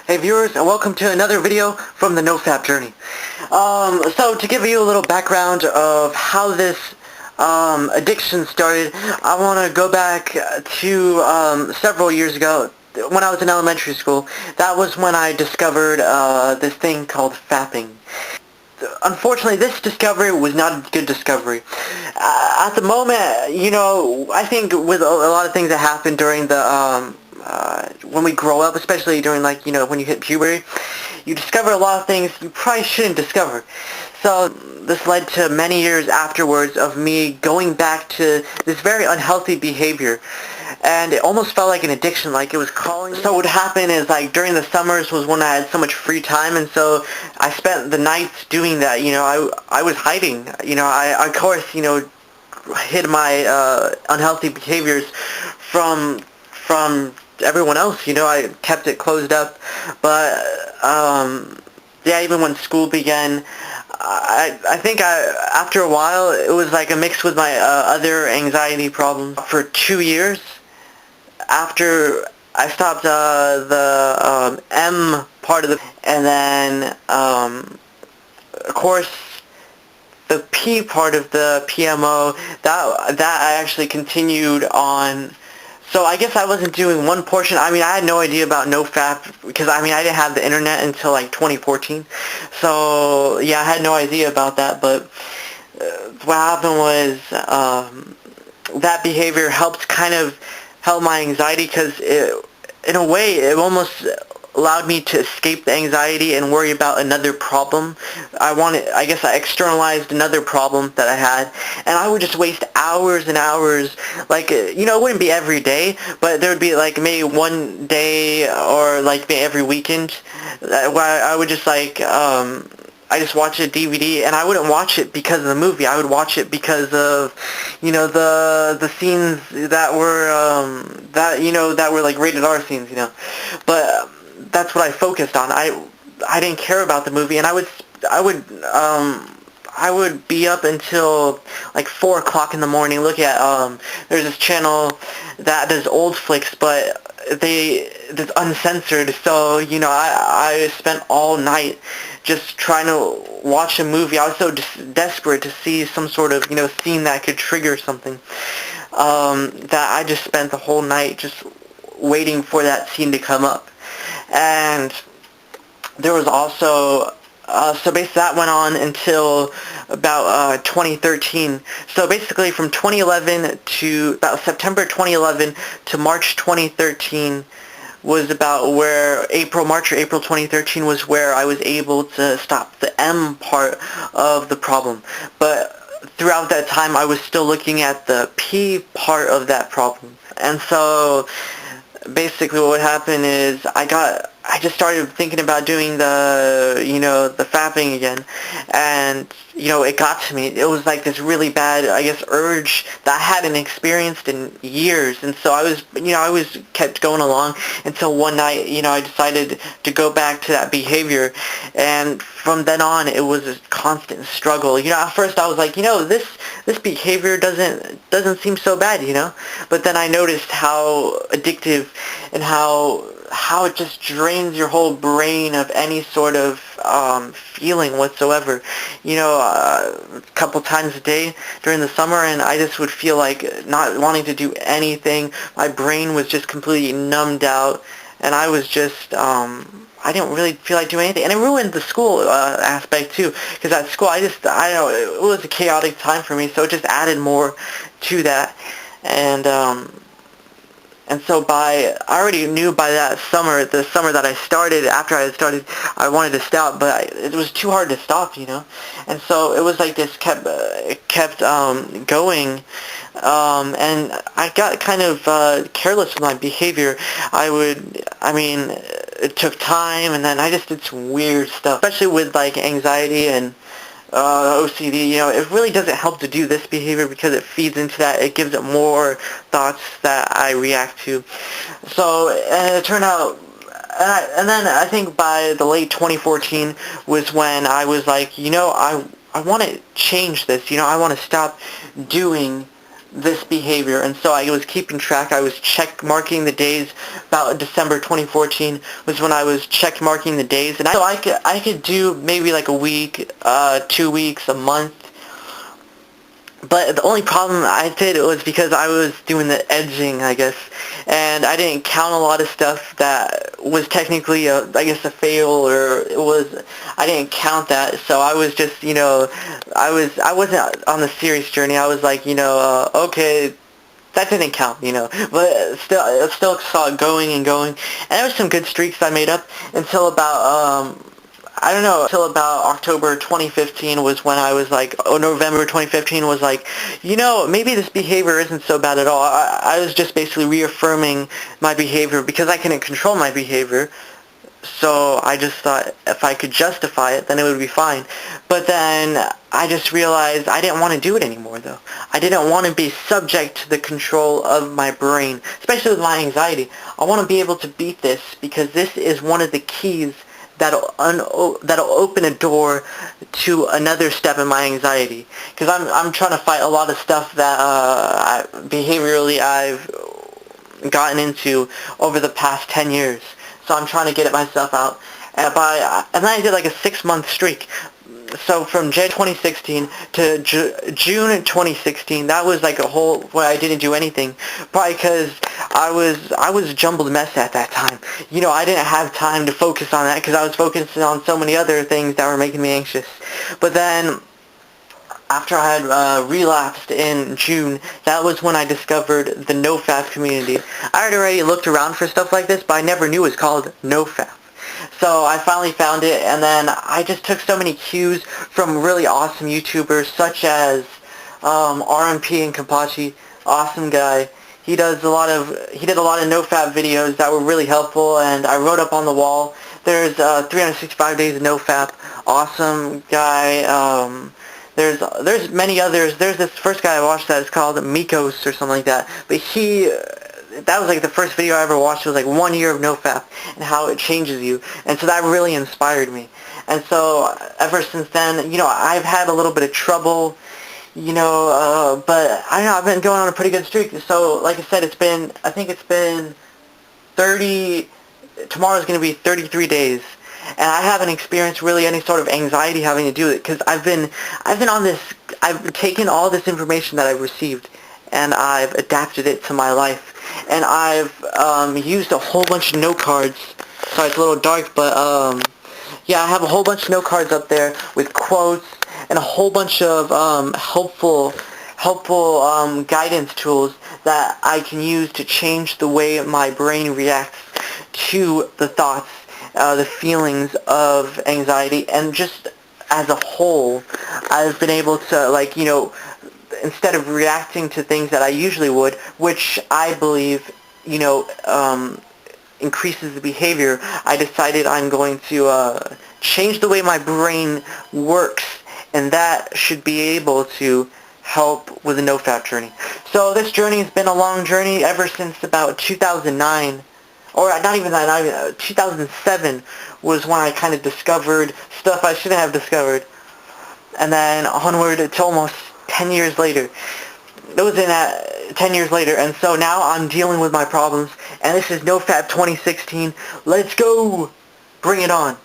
Hey viewers, and welcome to another video from the NoFap journey. So to give you a little background of how this addiction started, I want to go back to several years ago when I was in elementary school. That was when I discovered this thing called fapping. Unfortunately, this discovery was not a good discovery. At the moment, I think with a lot of things that happen during the when we grow up, especially during when you hit puberty, you discover a lot of things you probably shouldn't discover. So this led to many years afterwards of me going back to this very unhealthy behavior. And it almost felt like an addiction, like it was calling me. So what would happen is, like, during the summers was when I had so much free time, and so I spent the nights doing that. I was hiding. I of course, hid my unhealthy behaviors from everyone else. I kept it closed up. But yeah, even when school began, I think after a while it was like a mix with my other anxiety problems. For 2 years after I stopped the M part of the, and then of course the P part of the PMO, that I actually continued on. So I guess I wasn't doing one portion. I mean, I had no idea about NoFap because I didn't have the internet until like 2014. So yeah, I had no idea about that. But what happened was that behavior helped kind of help my anxiety, because in a way it almost allowed me to escape the anxiety and worry about another problem. I guess I externalized another problem that I had, and I would just waste hours and hours, like, it wouldn't be every day, but there would be like maybe one day or like maybe every weekend where I would just I just watch a DVD, and I wouldn't watch it because of the movie. I would watch it because of, the scenes that were that were like rated R scenes, But that's what I focused on. I didn't care about the movie, and I would be up until like 4 o'clock in the morning. Look at there's this channel that does old flicks, but it's uncensored. So I spent all night just trying to watch a movie. I was so desperate to see some sort of scene that could trigger something, that I just spent the whole night just waiting for that scene to come up. And there was also so basically that went on until about 2013. So basically from 2011 to about September 2011 to March 2013 was about where March or April 2013 was where I was able to stop the M part of the problem. But throughout that time I was still looking at the P part of that problem. And so basically what would happen is I just started thinking about doing the fapping again, and it got to me. It was like this really bad, I guess, urge that I hadn't experienced in years. And so I was kept going along until one night, I decided to go back to that behavior. And from then on, it was a constant struggle. At first I was like, this behavior doesn't seem so bad, But then I noticed how addictive and how it just drains your whole brain of any sort of feeling whatsoever. A couple times a day during the summer, and I just would feel like not wanting to do anything. My brain was just completely numbed out, and I was just I didn't really feel like doing anything. And it ruined the school aspect too, because at school I don't know, it was a chaotic time for me, so it just added more to that. And so I already knew by that summer, the summer that I started, after I had started, I wanted to stop, but it was too hard to stop, And so it was like this kept going, and I got kind of careless with my behavior. It took time, and then I just did some weird stuff, especially with like anxiety and OCD. It really doesn't help to do this behavior because it feeds into that. It gives it more thoughts that I react to. So, and it turned out, and then I think by the late 2014 was when I was like, I want to change this. I want to stop doing this behavior, and so I was keeping track. I was check marking the days. About December 2014 was when I was check marking the days, and I could do maybe like a week, 2 weeks, a month. But the only problem I did was because I was doing the edging, I guess, and I didn't count a lot of stuff that was technically, I guess, a fail, or I didn't count that, so I was just, I wasn't on the serious journey. I was like, okay, that didn't count, but still saw it going and going, and there was some good streaks I made up until about, I don't know, until about October 2015 was when I was like, November 2015 was like, maybe this behavior isn't so bad at all. I was just basically reaffirming my behavior because I couldn't control my behavior. So I just thought if I could justify it, then it would be fine. But then I just realized I didn't want to do it anymore, though. I didn't want to be subject to the control of my brain, especially with my anxiety. I want to be able to beat this because this is one of the keys that'll open a door to another step in my anxiety. Because I'm trying to fight a lot of stuff that behaviorally I've gotten into over the past 10 years. So I'm trying to get it myself out. And then I did like a 6-month streak. So from January 2016 to June 2016, that was like a whole where I didn't do anything. Probably because I was a jumbled mess at that time. I didn't have time to focus on that because I was focusing on so many other things that were making me anxious. But then after I had relapsed in June, that was when I discovered the NoFap community. I had already looked around for stuff like this, but I never knew it was called NoFap. So I finally found it, and then I just took so many cues from really awesome YouTubers such as RMP and Kapachi. Awesome guy. He did a lot of NoFap videos that were really helpful, and I wrote up on the wall. There's 365 days of NoFap. Awesome guy. There's many others. There's this first guy I watched that is called Mikos or something like that. But that was like the first video I ever watched. It was like 1 year of NoFap and how it changes you. And so that really inspired me. And so ever since then, I've had a little bit of trouble, but I don't know, I've been going on a pretty good streak. So like I said, I think it's been 30, tomorrow's going to be 33 days. And I haven't experienced really any sort of anxiety having to do with it because I've been on this, I've taken all this information that I've received and I've adapted it to my life. And I've used a whole bunch of note cards. Sorry, it's a little dark, but yeah, I have a whole bunch of note cards up there with quotes and a whole bunch of helpful guidance tools that I can use to change the way my brain reacts to the thoughts, the feelings of anxiety, and just as a whole, I've been able to, instead of reacting to things that I usually would, which I believe, increases the behavior, I decided I'm going to change the way my brain works, and that should be able to help with the NoFap journey. So this journey has been a long journey ever since about 2009. Or not even that, 2007 was when I kind of discovered stuff I shouldn't have discovered. And then onward, it's almost 10 years later. It was in that 10 years later, and so now I'm dealing with my problems, and this is NoFap 2016. Let's go! Bring it on.